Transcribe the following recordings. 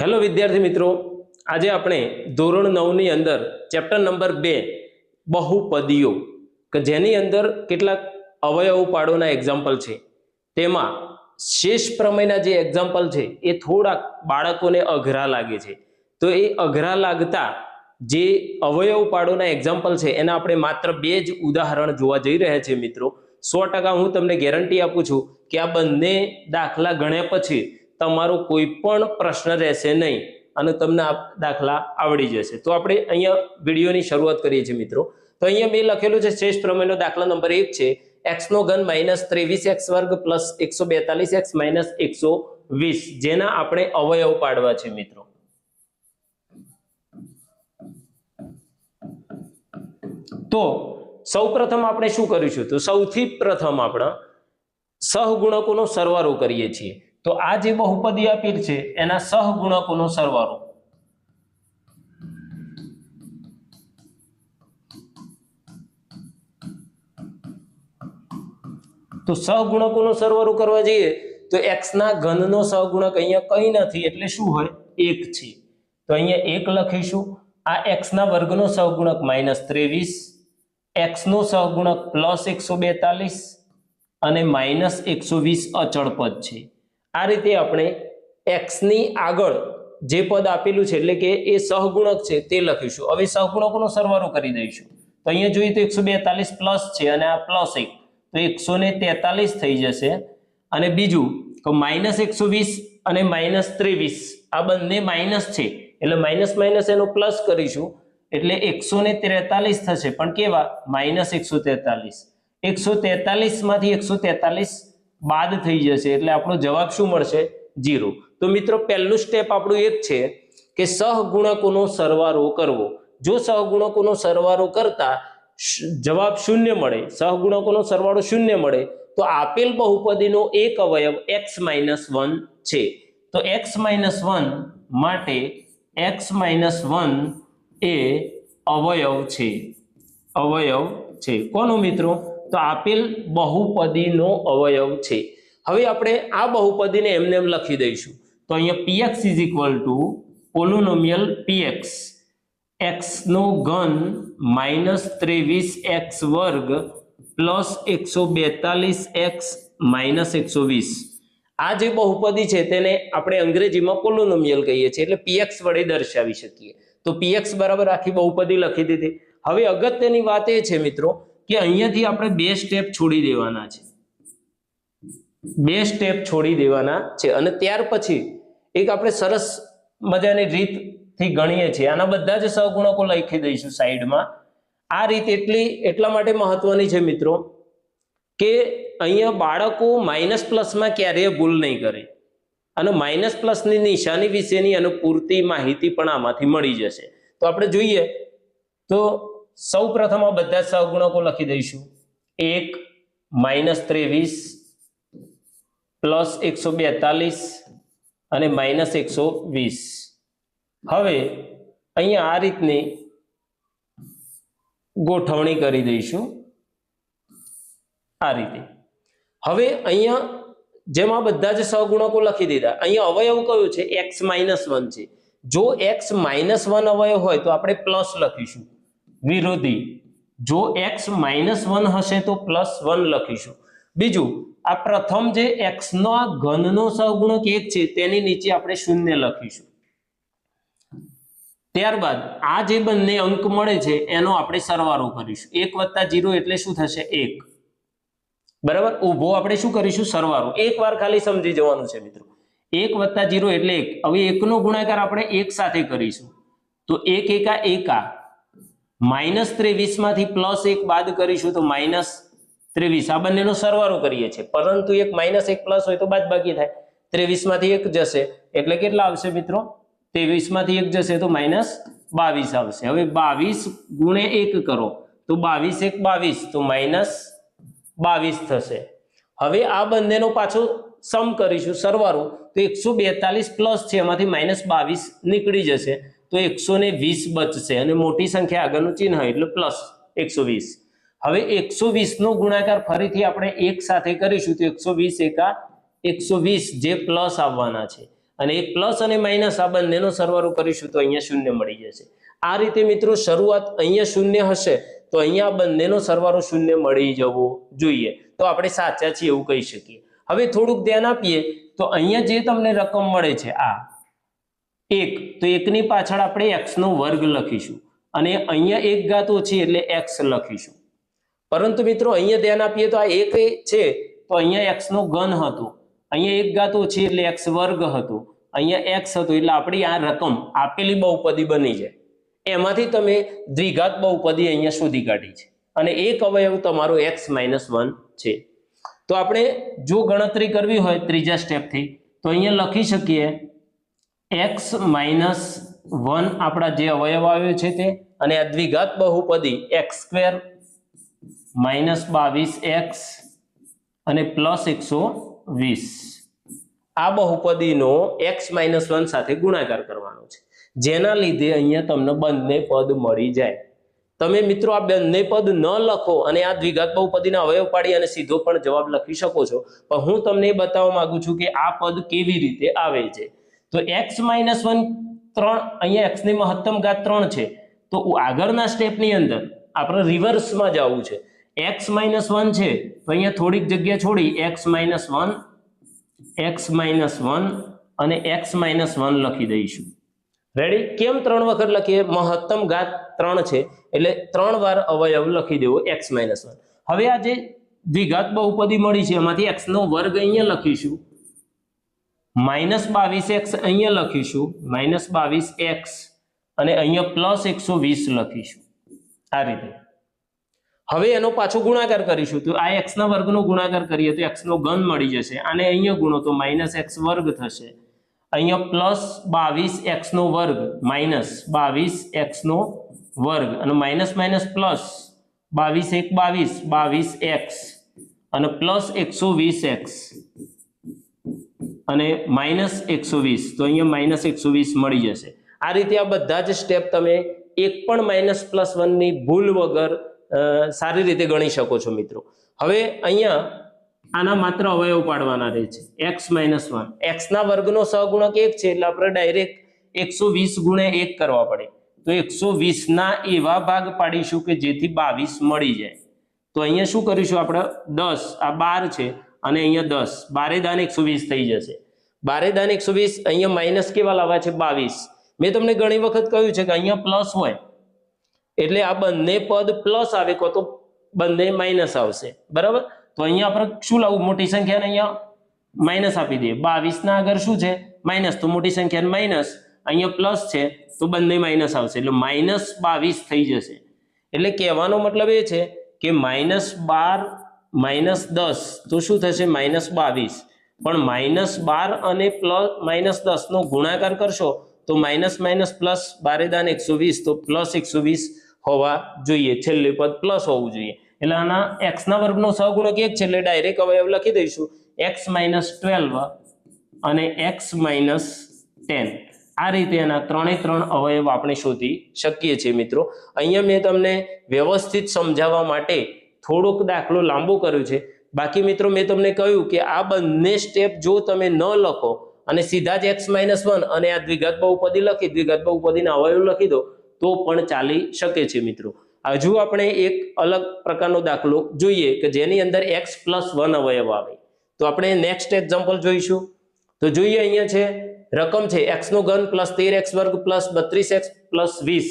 Hello વિદ્યાર્થી મિત્રો, આજે આપણે ધોરણ 9 ની અંદર ચેપ્ટર નંબર 2 બહુપદીઓ કે જેની અંદર કેટલાક અવયવ પાડોના એક્ઝામ્પલ છે, તેમાં શેષ પ્રમેયના જે એક્ઝામ્પલ છે એ થોડાક બાળકોને અઘરા લાગે છે. તો એ અઘરા લાગતા જે અવયવ પાડોના એક્ઝામ્પલ છે એના આપણે માત્ર 2 જ ઉદાહરણ જોવા જઈ રહ્યા છીએ. મિત્રો 100% હું તમને ગેરંટી આપું છું કે આ બંને દાખલા ગણ્યા પછી તમારો કોઈ પણ પ્રશ્ન રહેશે નહીં અને તમને આ દાખલા આવડી જશે. તો આપણે અહીંયા વિડીયોની શરૂઆત કરીએ છીએ મિત્રો. તો અહીંયા મેં લખેલું છે શેષ પ્રમેયનો દાખલા નંબર 1 છે x નો ઘન -23x વર્ગ પ્લસ 142x માઇનસ 120, જેના આપણે અવયવ પાડવા છે મિત્રો. તો સૌપ્રથમ આપણે શું કરીશું? તો સૌથી પ્રથમ આપણે સહગુણકોનો સરવાળો કરીએ છીએ. તો આ જે બહુપદી આપેલ છે એના સહગુણકોનો સરવાળો. તો સહગુણકોનો સરવાળો કરવા જઈએ તો x ના ઘનનો સહગુણક અહીંયા કંઈ નથી એટલે શું હોય? 1 છે. તો અહીંયા 1 લખીશું. આ x ના વર્ગનો સહગુણક -23, x નો સહગુણક +142 અને -120 અચળ પદ છે. આ રીતે આપણે x ની આગળ જે પદ આપેલું છે એટલે કે એ સહગુણક છે તે લખીશું. હવે સહગુણકોનો સરવાળો કરી દઈશું. તો અહીંયા જોઈએ તો 142 પ્લસ છે અને આ +1 તો 143 થઈ જશે. અને બીજું તો -120 અને -23 આ બંને માઇનસ છે એટલે માઇનસ માઇનસ એનો પ્લસ કરીશું એટલે 143 થશે, પણ કેવા? -143. 143 માંથી 143 બાદ થઈ જશે એટલે આપણો જવાબ શું મળશે? 0. તો મિત્રો પહેલું સ્ટેપ આપણું એક છે કે સહગુણકોનો સરવાળો કરવો. જો સહગુણકોનો સરવાળો કરતા જવાબ 0 મળે, સહગુણકોનો સરવાળો 0 મળે તો આપેલ બહુપદીનો એક અવયવ x-1 છે. તો x-1 માટે x-1 એ અવયવ છે. અવયવ છે કોનો મિત્રો? તો આપેલ બહુપદીનો અવયવ છે. હવે આપણે આ બહુપદીને એમને એમ લખી દઈશું. તો અહીંયા px = પોલિનોમિયલ px, x નો ઘન -23x વર્ગ પ્લસ 142x માઇનસ 120. આ જે બહુપદી છે તેને આપણે અંગ્રેજીમાં પોલિનોમિયલ કહીએ છીએ એટલે px વડે દર્શાવી શકીએ. તો px બરાબર આખી બહુપદી લખી દીધી. હવે અગત્યની વાત એ છે મિત્રો કે અહીંયાથી આપણે 2 સ્ટેપ છોડી દેવાના છે. 2 સ્ટેપ છોડી દેવાના છે અને ત્યાર પછી એક આપણે સરસ મજાની રીતથી ગણીએ છીએ. આના બધા જ સહગુણકો લખી દઈશું સાઈડમાં. આ રીત એટલા માટે મહત્વની છે મિત્રો કે અહીંયા બાળકો માઇનસ પ્લસમાં ક્યારેય ભૂલ નહીં કરે અને માઇનસ પ્લસની નિશાની વિશેની અને પૂરતી માહિતી પણ આમાંથી મળી જશે. તો આપણે જોઈએ તો સૌ પ્રથમ આ બધા સહગુણકો લખી દઈશું. 1 -23 +142 અને -120. હવે અહીંયા આ રીતની ગોઠવણી કરી દઈશું આ રીતે. હવે અહીંયા જેમ આ બધા જ સહગુણકો લખી દીધા, અહીંયા અવયવ કયો છે? x-1 છે. જો x-1 અવયવ હોય તો આપણે પ્લસ લખીશું. વિરોધી જો x-1 હશે તો +1 લખીશું. બીજું આ પ્રથમ જે x નો ઘનનો સહગુણક 1 છે તેની નીચે આપણે 0 લખીશું. ત્યારબાદ આ જે બંને અંક મળે છે એનો આપણે સરવાળો કરીશું. 1 + 0 એટલે શું થશે? 1. બરાબર. ઊભો આપણે શું કરીશું? સરવાળો. એકવાર ખાલી સમજી જવાનું છે મિત્રો. 1 + 0 એટલે 1. હવે 1 નો ગુણાકાર આપણે 1 સાથે કરીશું. તો 1 × 1 -23 માંથી +1 બાદ કરીશું તો -23. આ બંનેનો સરવાળો કરીએ છીએ, પરંતુ એક -1 પ્લસ હોય તો બાદબાકી થાય. 23 માંથી 1 જશે એટલે કેટલા આવશે મિત્રો? 23 માંથી 1 જશે તો -22 આવશે. હવે 22 × 1 કરો તો 22 × 1 22 તો -22 થશે. હવે આ બંનેનો પાછો સમ કરીશું, સરવાળો. તો 142 પ્લસ છે એમાંથી -22 નીકળી જશે તો 120 બચશે અને મોટી સંખ્યા આગળનું ચિહ્ન એટલે +120. હવે 120 નો ગુણાકાર ફરીથી આપણે 1 સાથે કરીશું તો 120 × 120 જે પ્લસ આવવાના છે. અને એક પ્લસ અને માઇનસ આ બંનેનો સરવાળો કરીશું તો અહીંયા શૂન્ય મળી જશે. આ રીતે મિત્રો શરૂઆત અહીંયા શૂન્ય હશે તો અહીંયા બંનેનો સરવાળો શૂન્ય મળી જવો જોઈએ, તો આપણે સાચા છીએ એવું કહી શકીએ. હવે થોડુંક ધ્યાન આપીએ તો અહીંયા જે તમને રકમ મળે છે આ 1, તો 1 ની પાછળ આપણે x નો વર્ગ લખીશું અને અહીંયા એક ઘાત ઓછી એટલે x લખીશું. પરંતુ મિત્રો અહીંયા ધ્યાન આપીએ તો આ 1 છે તો અહીંયા x નો ઘન હતો, અહીંયા એક ઘાત ઓછી એટલે x વર્ગ હતો, અહીંયા x હતો એટલે આપણી આ રકમ આપેલી બહુપદી બની જાય. એમાંથી તમે દ્વિઘાત બહુપદી અહીંયા શોધી કાઢી છે અને એક અવયવ તમારો x-1 છે. તો આપણે જો ગણતરી કરવી હોય ત્રીજા સ્ટેપથી તો અહીંયા લખી શકીએ x-1 આપણા જે અવયવ આવ્યો છે તે, અને આ દ્વિઘાત બહુપદી x² -22x અને +120 આ બહુપદીનો x-1 સાથે ગુણાકાર કરવાનો છે, જેના લીધે અહીંયા તમને બંને પદ મળી જાય. તમે મિત્રો આ બંને પદ ન લખો અને આ દ્વિઘાત બહુપદીના અવયવ પાડી અને સીધો પણ જવાબ લખી શકો છો, પણ હું તમને એ બતાવવા માંગુ છું કે આ પદ કેવી રીતે આવે છે. તો x-1 3, અહીંયા x ની મહત્તમ ઘાત 3 છે, તો આગળના સ્ટેપની અંદર આપણે રિવર્સમાં જવું છે. x-1 છે તો અહીંયા થોડીક જગ્યા છોડી x-1 અને x-1 લખી દઈશું. રેડી? કેમ 3 વખત લખીએ? મહત્તમ ઘાત 3 છે એટલે 3 વાર અવયવ લખી દેવો x-1. હવે આ જે દ્વિઘાત બહુપદી મળી છે એમાંથી x નો વર્ગ અહીંયા લખીશું, -22x અહીંયા લખીશું, -22x અને અહીંયા +120 લખીશું આ રીતે. હવે એનો પાછો ગુણાકાર કરીશું તો આ x ના વર્ગનો ગુણાકાર કરીએ તો x નો ઘન મળી જશે, અને અહીંયા ગુણો તો -x વર્ગ થશે, અહીંયા +22x નો વર્ગ -22x નો વર્ગ અને માઇનસ પ્લસ 22 1 22x અને +120x અને -120, તો અહીંયા -120 મળી જશે. આ રીતે આ બધા જ સ્ટેપ તમે એક પણ -+1 ની ભૂલ વગર સારી રીતે ગણી શકો છો મિત્રો. હવે અહીંયા આના માત્ર અવયવ પાડવાના રહે છે x-1. x ના વર્ગનો સહગુણક 1 છે એટલે આપણે ડાયરેક્ટ 120 ગુણ્યા 1 કરવા પડે, તો 120 ના એવા ભાગ પાડીશું કે જેથી 22 મળી જાય. તો અહીંયા શું કરીશું આપણે 10, આ 12 છે અને અહીંયા 10, 12 દાન 120 થઈ જશે. 12 દાન 120, અહીંયા માઇનસ કેવા લાવવા છે? 22. મેં તમને ઘણી વખત કહ્યું છે કે અહીંયા પ્લસ હોય એટલે આ બંને પદ પ્લસ આવે કો તો બંને માઇનસ આવશે, બરાબર? તો અહીંયા આપણે શું લાવવું? મોટી સંખ્યાને અહીંયા માઇનસ આપી દઈએ. 22 ના આગળ શું છે? માઇનસ, તો મોટી સંખ્યાને માઇનસ, અહીંયા પ્લસ છે તો બંને માઇનસ આવશે એટલે -22 થઈ જશે. એટલે કહેવાનો મતલબ એ છે કે -12 -10 તો શું થશે? -22. પણ -12 અને -10 નો ગુણાકાર કરશો તો માઇનસ પ્લસ 12 દાન 120, તો +120 હોવા જોઈએ, છેલ્લે પદ પ્લસ હોવું જોઈએ. એટલે આના x ના વર્ગનો સહગુણક 1 છે એટલે ડાયરેક્ટ અવયવ લખી દઈશું x-12 અને x-10. આ રીતે એના 3 અવયવ આપણે શોધી શકીએ છીએ મિત્રો. અહીંયા મેં તમને વ્યવસ્થિત સમજાવવા માટે થોડોક દાખલો લાંબો કર્યો છે. બાકી મિત્રો મેં તમને કહ્યું કે આ બંને સ્ટેપ જો તમે ન લખો અને સીધા જ x-1 અને આ દ્વિઘાત બહુપદી લખી દ્વિઘાત બહુપદીના અવયવ લખી દો તો પણ ચાલી શકે છે મિત્રો. હજુ આપણે એક અલગ પ્રકારનો દાખલો જોઈએ કે જેની અંદર x+1 અવયવ આવે. તો આપણે નેક્સ્ટ એક્ઝામ્પલ જોઈશું. તો જોઈએ, અહીંયા છે રકમ છે x નો ઘન +13x² +32x +20.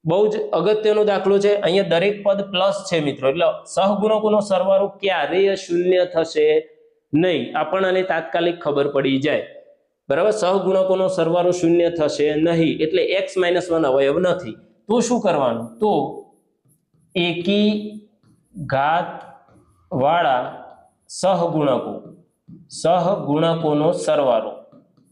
બહુ જ અગત્યનો દાખલો છે. અહીંયા દરેક પદ પ્લસ છે મિત્રો, એટલે સહગુણકોનો સરવાળો ક્યારેય શૂન્ય થશે નહીં. આપણને તાત્કાલિક ખબર પડી જાય, બરાબર? સહગુણકોનો સરવાળો શૂન્ય થશે નહીં એટલે x-1 અવયવ નથી. તો શું કરવાનું? તો એકી ઘાત વાળા સહગુણકોનો સરવાળો,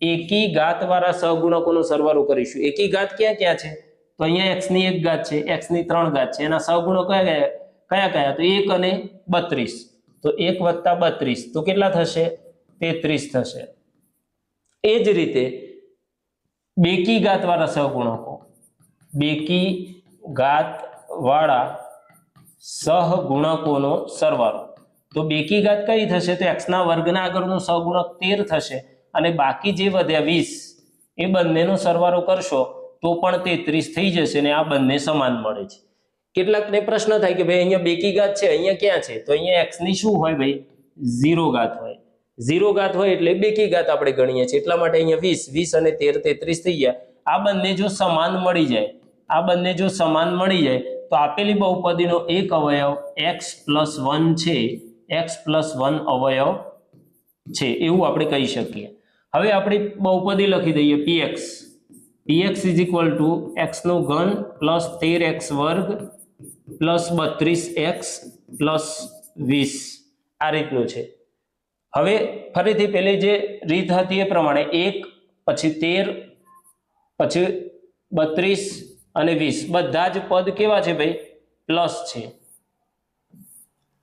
એકી ઘાત વાળા સહગુણકોનો સરવાળો કરીશું. એકી ઘાત ક્યાં ક્યાં છે? તો અહીંયા x ની 1 ઘાત છે, x ની 3 ઘાત છે. એના સહગુણકો કયા? તો 1 અને 32. તો 1 + 32 તો કેટલા થશે? 33 થશે. એ જ રીતે બેકી ઘાત વાળા સહગુણકો, બેકી ઘાત વાળા સહગુણકોનો સરવાળો. તો બેકી ઘાત કઈ થશે? તો x ના વર્ગના આગળનો સહગુણક 13 થશે. અને બાકી જે વધ્યા 20 એ બંનેનો સરવાળો કરશો તો પણ 33 થઈ જશે ને આ બંને સમાન મળે છે. કેટલાકને પ્રશ્ન થાય કે ભાઈ અહીંયા બેકી ઘાત છે, અહીંયા ક્યાં છે? તો અહીંયા x ની શું હોય ભાઈ? 0 ઘાત હોય. 0 ઘાત હોય એટલે બેકી ઘાત આપણે ગણીએ છીએ, એટલા માટે અહીંયા 20 અને 13 33 થઈ ગયા. આ બંને જો સમાન મળી જાય, આ બંને જો સમાન મળી જાય તો આપેલી બહુપદીનો એક અવયવ x+1 છે, x+1 અવયવ છે એવું આપણે કહી શકીએ. હવે આપણે બહુપદી લખી દઈએ px. px = x નો ઘન પ્લસ 13x વર્ગ પ્લસ 32x પ્લસ 20 આ રીતનું છે. હવે ફરીથી પેલી જે રીત હતી એ પ્રમાણે 1 પછી 13 પછી 32 અને 20 બધા જ પદ કેવા છે ભાઈ? પ્લસ છે.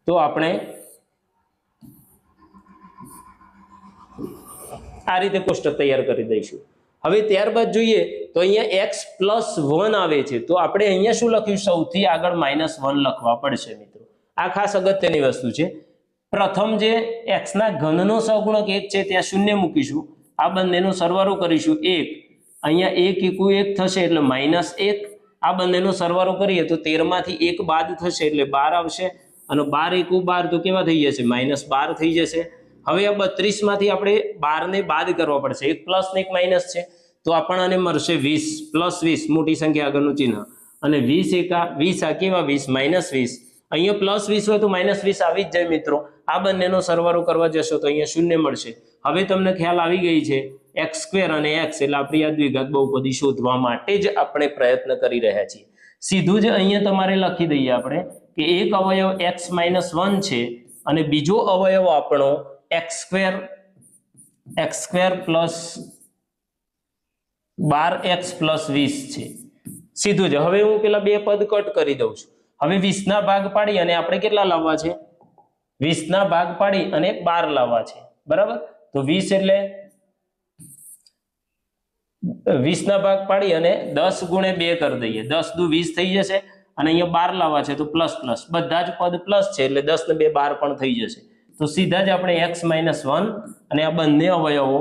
તો આપણે આ રીતે કોષ્ટક તૈયાર કરી દઈશું. હવે ત્યારબાદ જોઈએ તો અહીંયા x+1 આવે છે, તો આપણે અહીંયા શું લખ્યું? સૌથી આગળ -1 લખવા પડશે મિત્રો. આ ખાસ અગત્યની વસ્તુ છે. પ્રથમ જે x ના ઘનનો સહગુણક 1 છે ત્યાં 0 મૂકીશું, આ બંનેનો સરવાળો કરીશું 1, અહીંયા 1 * 1 થશે એટલે -1, આ બંનેનો સરવાળો કરીએ તો 13 માંથી 1 બાદ થશે એટલે 12 આવશે, અને 12 * 1 = 12 તો કેવા થઈ જશે? -12 થઈ જશે. હવે આ 32 માંથી આપણે 12 ને બાદ કરવા પડશે, એક પ્લસ ને એક માઇનસ છે, તો આપણને મળશે 20 +20 મોટી સંખ્યા આગળનું ચિહ્ન, અને 20 * 1 20 આ કેવા? 20 -20. અહીંયા +20 હોય તો -20 આવી જ જાય મિત્રો. આ બંનેનો સરવાળો કરવા જશો તો અહીંયા 0 મળશે. હવે તમને ખ્યાલ આવી ગઈ છે x² અને x એટલે આપણી આ દ્વિઘાત બહુપદી શોધવા માટે જ આપણે પ્રયત્ન કરી રહ્યા છીએ. સીધું જ અહીંયા તમારે લખી દઈએ આપણે કે એક અવયવ x-1 છે અને બીજો અવયવ આપણો x² પ્લસ 12x પ્લસ 20 છે. સીધું જ. હવે હું પેલા બે પદ કટ કરી દઉં છું. હવે 20 ના ભાગ પાડી અને આપણે કેટલા લાવવા છે? 20 ના ભાગ પાડી અને 12 લાવવા છે, બરાબર? તો 20 એટલે 20 ના ભાગ પાડી અને 10 × 2 કરી દઈએ, 10 દુ 20 થઈ જશે, અને અહીંયા 12 લાવવા છે તો પ્લસ પ્લસ, બધા જ પદ પ્લસ છે એટલે 10 ને 2 12 પણ થઈ જશે. તો સીધા જ આપણે x-1 અને આ બંને અવયવો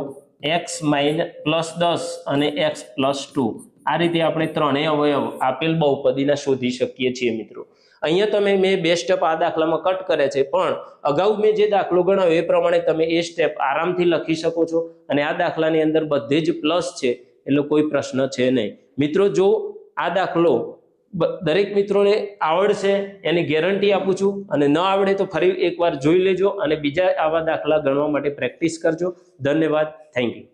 x-+10 અને x+2 આ રીતે આપણે ત્રણેય અવયવ આપેલ બહુપદીના શોધી શકીએ છીએ મિત્રો. અહીંયા મેં બે સ્ટેપ આ દાખલામાં કટ કરે છે, પણ અગાઉ મેં જે દાખલો ગણાવ્યો એ પ્રમાણે તમે એ સ્ટેપ આરામથી લખી શકો છો, અને આ દાખલાની અંદર બધે જ પ્લસ છે એટલે કોઈ પ્રશ્ન છે નહીં મિત્રો. જો આ દાખલો દરેક મિત્રોને આવડશે એની ગેરંટી આપું છું, અને ન આવડે તો ફરી એકવાર જોઈ લેજો અને બીજા આવા દાખલા ગણવા માટે પ્રેક્ટિસ કરજો. ધન્યવાદ. Thank you.